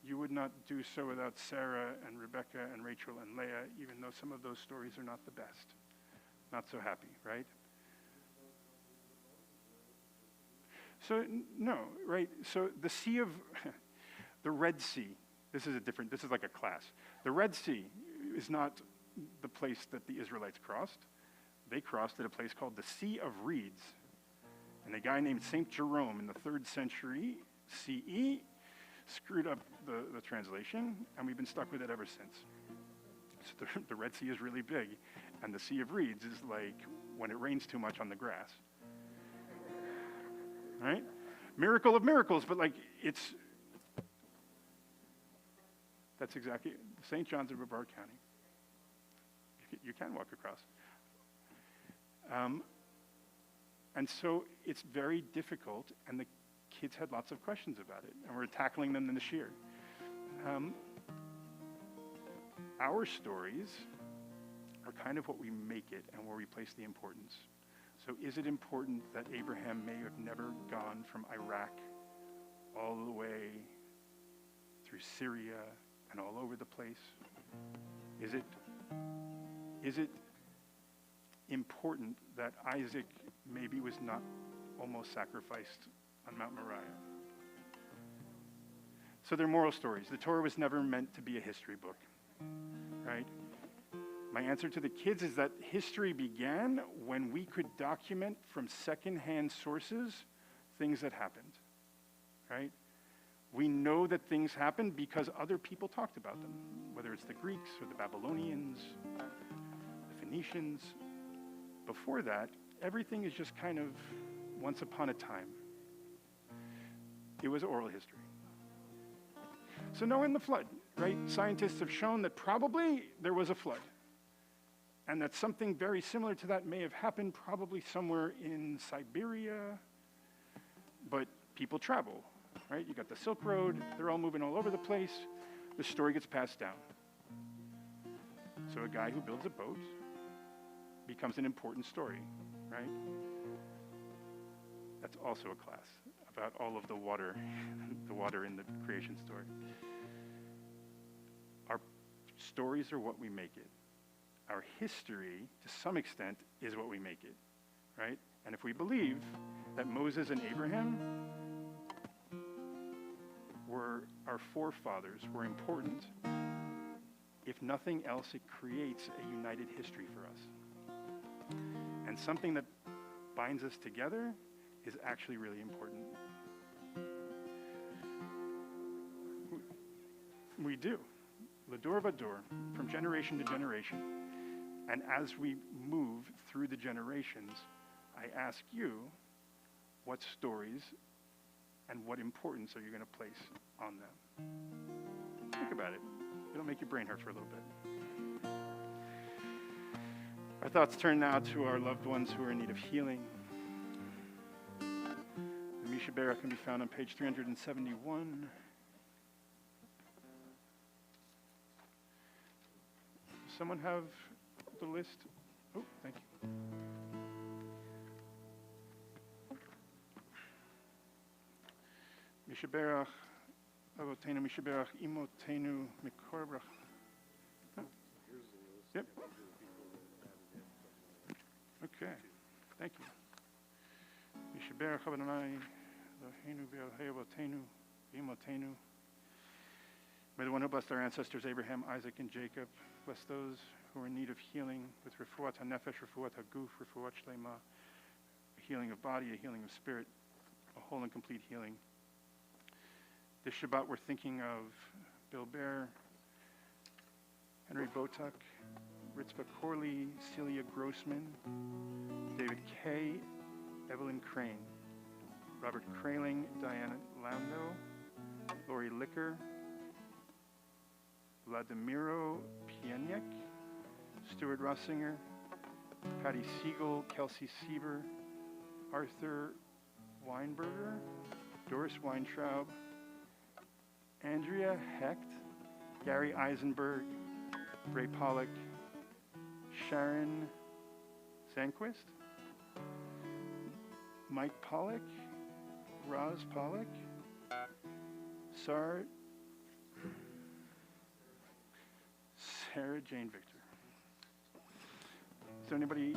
You would not do so without Sarah and Rebecca and Rachel and Leah, even though some of those stories are not the best. Not so happy, right? So, no, right? So the the Red Sea, this is like a class. The Red Sea is not the place that the Israelites crossed. They crossed at a place called the Sea of Reeds. And a guy named St. Jerome in the 3rd century CE screwed up the translation, and we've been stuck with it ever since. So the Red Sea is really big, and the Sea of Reeds is like when it rains too much on the grass. Right? Miracle of miracles, but like that's exactly, St. John's in Brevard County. You can walk across. And so it's very difficult, and the kids had lots of questions about it, and we're tackling them in the shiur. Our stories are kind of what we make it and where we place the importance. So is it important that Abraham may have never gone from Iraq all the way through Syria and all over the place? Is it important that Isaac maybe was not almost sacrificed on Mount Moriah? So they're moral stories. The Torah was never meant to be a history book, right? My answer to the kids is that history began when we could document from secondhand sources things that happened, right? We know that things happened because other people talked about them, whether it's the Greeks or the Babylonians, the Phoenicians. Before that, everything is just kind of once upon a time. It was oral history. So Noah and the flood, right? Scientists have shown that probably there was a flood, and that something very similar to that may have happened probably somewhere in Siberia, but people travel, right? You got the Silk Road, they're all moving all over the place. The story gets passed down. So a guy who builds a boat becomes an important story, right? That's also a class about all of the water in the creation story. Our stories are what we make it. Our history, to some extent, is what we make it, right? And if we believe that Moses and Abraham were our forefathers, were important, if nothing else, it creates a united history for us. And something that binds us together is actually really important. We do. L'dor v'dor, from generation to generation. And as we move through the generations, I ask you, what stories and what importance are you going to place on them? Think about it. It'll make your brain hurt for a little bit. Our thoughts turn now to our loved ones who are in need of healing. The Misha Berach can be found on page 371. Does someone have the list? Oh, thank you. Misha Berach, Avotenu, Misha Berach, Imotenu, Mikorbach. Yep. Okay, thank you. Misha Berach, Adonai, Eloheinu, V'Elohei Avotenu, Imotenu. May the one who blessed our ancestors, Abraham, Isaac, and Jacob, bless those who are in need of healing with refuat hanefesh, refuat haguf, refuat shlema, a healing of body, a healing of spirit, a whole and complete healing. This Shabbat we're thinking of Bill Bear, Henry Botuck, Ritzvah Corley, Celia Grossman, David Kay, Evelyn Crane, Robert Kraling, Diana Lando, Lori Licker, Vladimiro Pieniek, Stuart Rossinger, Patty Siegel, Kelsey Sieber, Arthur Weinberger, Doris Weintraub, Andrea Hecht, Gary Eisenberg, Ray Pollock, Sharon Sanquist, Mike Pollock, Roz Pollock, Sarah Jane Victor. Does anybody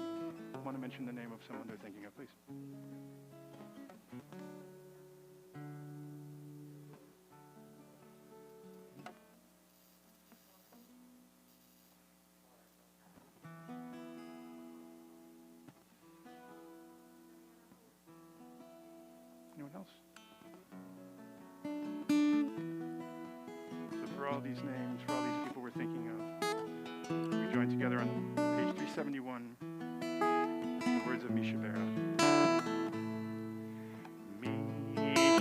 want to mention the name of someone they're thinking of, please? Anyone else? So for all these names, for all these people we're thinking of, we join together on page 371, the words of Misha Berach. Misha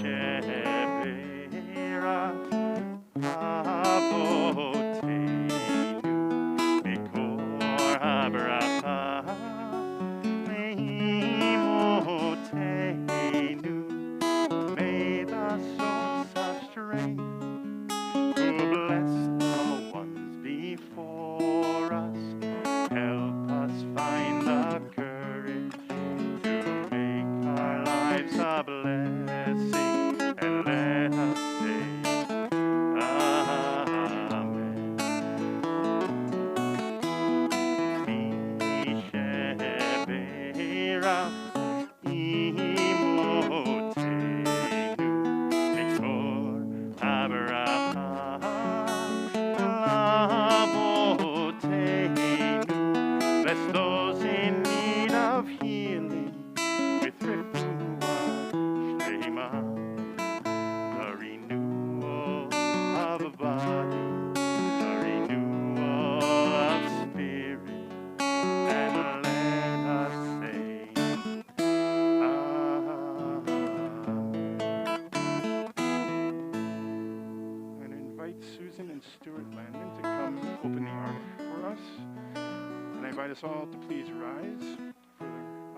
Berach, Avotenu, Mikor HaBracha, Leimotenu, may the source of strength who bless the ones before us, help us invite Susan and Stuart Landon to come open the ark for us. And I invite us all to please rise for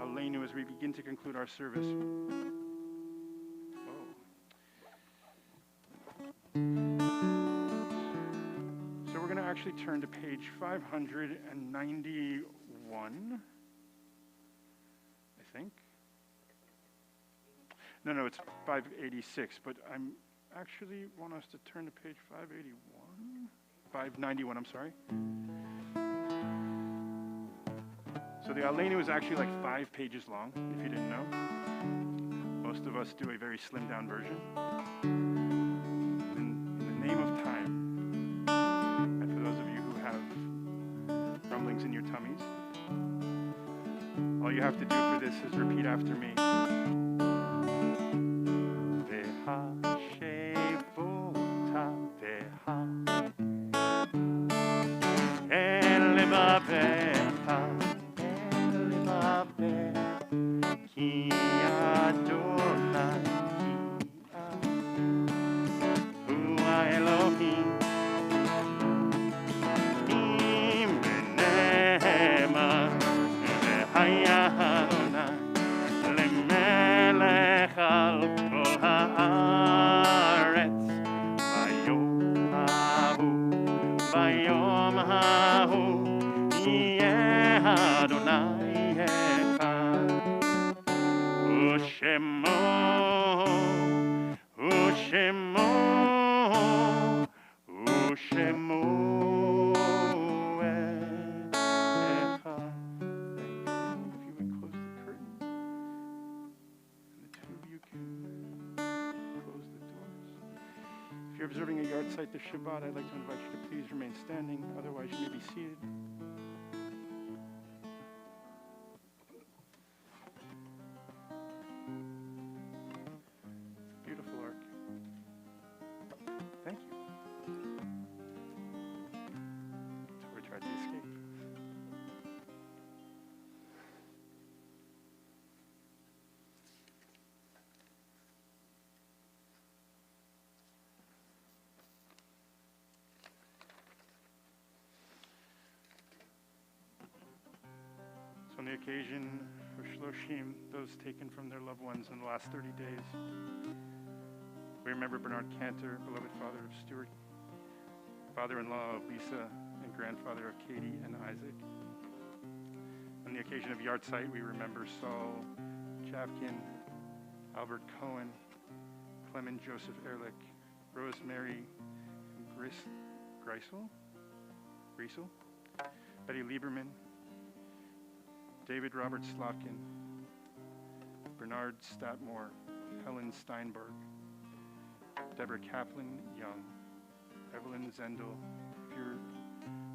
Aleinu as we begin to conclude our service. So we're going to actually turn to page 591, I think. No, it's 586, but I'm actually want us to turn to page 591, I'm sorry. So the Aleinu is actually like 5 pages long, if you didn't know. Most of us do a very slimmed down version. In the name of time, and for those of you who have rumblings in your tummies, all you have to do for this is repeat after me. If you're observing a yard site this Shabbat, I'd like to invite you to please remain standing. Otherwise, you may be seated. It's a beautiful ark. Thank you. That's where we tried to escape. On the occasion for Shloshim, those taken from their loved ones in the last 30 days, we remember Bernard Cantor, beloved father of Stuart, father-in-law of Lisa, and grandfather of Katie and Isaac. On the occasion of Yard Site, we remember Saul Chavkin, Albert Cohen, Clement Joseph Ehrlich, Rosemary Greisel, Betty Lieberman, David Robert Slotkin, Bernard Statmore, Helen Steinberg, Deborah Kaplan Young, Evelyn Zendel. If you're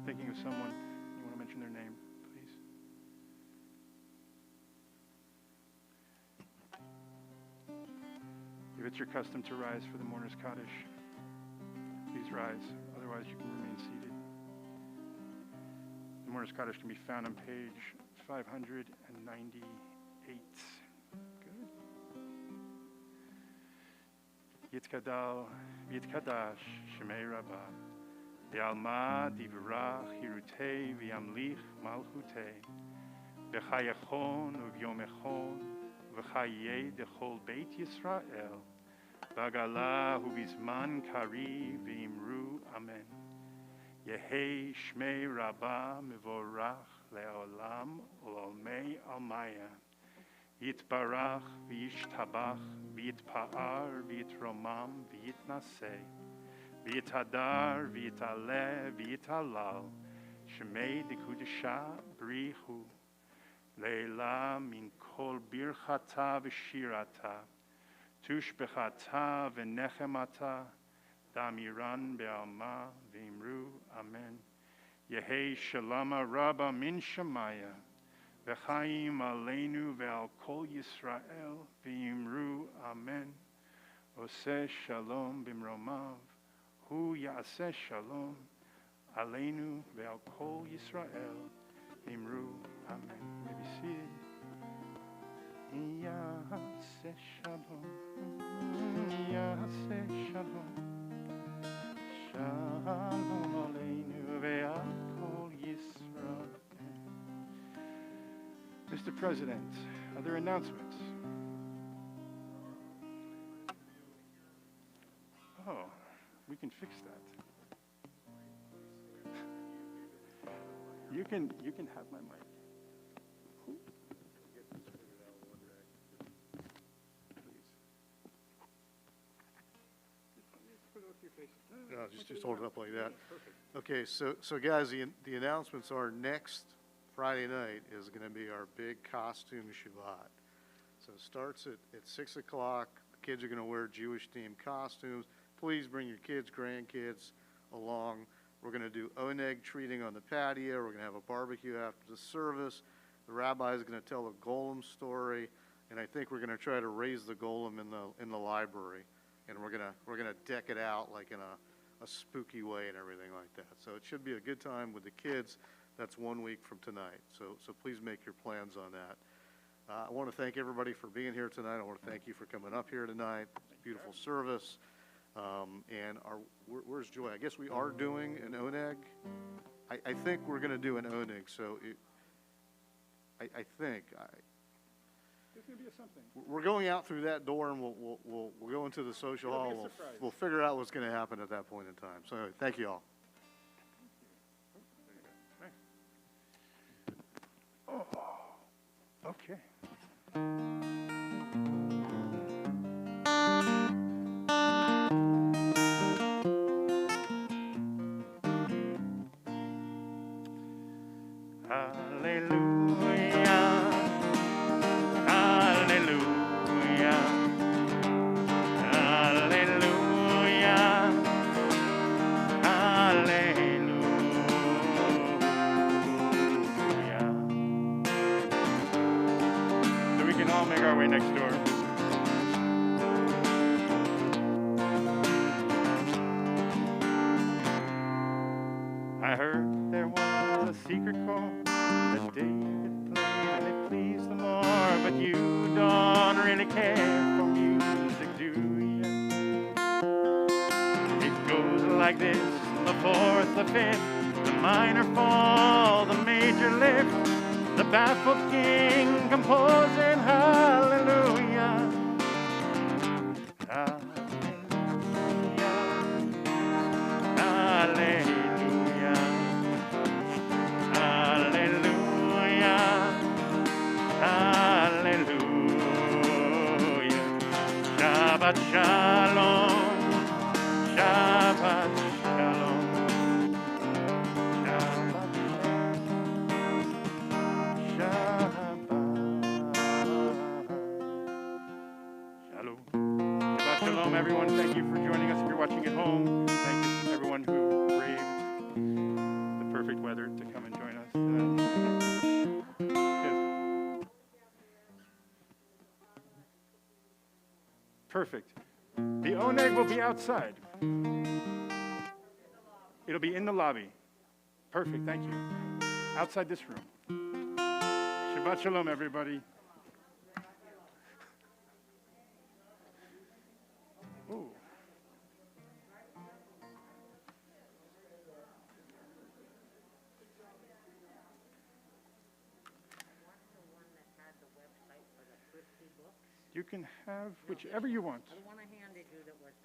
thinking of someone, you want to mention their name, please. If it's your custom to rise for the mourner's Kaddish, please rise. Otherwise, you can remain seated. The mourner's Kaddish can be found on page 598. Good. Yitkadal, Yitkadash, Shemei Rabbah, Be'alma divrach hirutei v'yamlich malchutei, B'chayachon u'vyomechon, V'chayei dechol Beit Yisrael, B'agala u'bizman kari v'imru Amen. Yehei Shmei Rabbah Mevorach Le'olam U'olmei Almaya. Yitbarach v'yishtabach v'yitpa'ar v'yitromam v'yitnaseh v'yitadar v'yitaleh v'yitalal Shmei dekudesha brichu Le'ela min kol birchata v'shirata tushbechata v'nechemata Damiran be'alma v'imru Amen. Yehei shalama rabba min shamaya v'chaim aleinu ve'al kol Yisrael v'imru Amen. Oseh shalom b'mromav hu ya'aseh shalom aleinu ve'al kol Yisrael v'imru Amen. You may be seated. Ya'aseh shalom, ya'aseh shalom. Shalom Aleinu ve'al Yisrael. Mr. President, are there announcements? Oh, we can fix that. You can have my mic.
No, just hold it up like that. Okay, so guys, the announcements are next Friday night is going to be our big costume Shabbat. So it starts at 6 o'clock. The kids are going to wear Jewish-themed costumes. Please bring your kids, grandkids along. We're going to do oneg treating on the patio. We're going to have a barbecue after the service. The rabbi is going to tell a golem story, and I think we're going to try to raise the golem in the library, and we're gonna deck it out like in a spooky way and everything like that. So it should be a good time with the kids. That's 1 week from tonight. So please make your plans on that. I want to thank everybody for being here tonight. I want to thank you for coming up here tonight. Beautiful service. And where's Joy? I guess we are doing an oneg. I think we're going to do an oneg. So I think
There's going to be something.
we're going out through that door, and we'll go into the social
It'll be a
hall.
surprise.
We'll figure out what's going to happen at that point in time. So anyway, thank you all.
Oh, okay. Hallelujah, hallelujah, hallelujah, hallelujah. So we can all make our way next door. I heard there was a secret chord that David played and it pleased the Lord, but you don't really care for music, do you? It goes like this: the fourth, the fifth, the minor fall, the major lift, the baffled king composing hallelujah. Hallelujah, hallelujah, hallelujah, hallelujah. Shabbat shalom, Shabbat shalom, Shabbat shalom. Shabbat shalom, everyone. Thank you for joining us. If you're watching at home, thank you to everyone who braved the perfect weather to come and join us tonight. Yes. Perfect. The oneg will be outside. It'll be in the lobby. Perfect, thank you. Outside this room. Shabbat shalom, everybody. Ooh. You can have whichever you want.
The one I handed you that was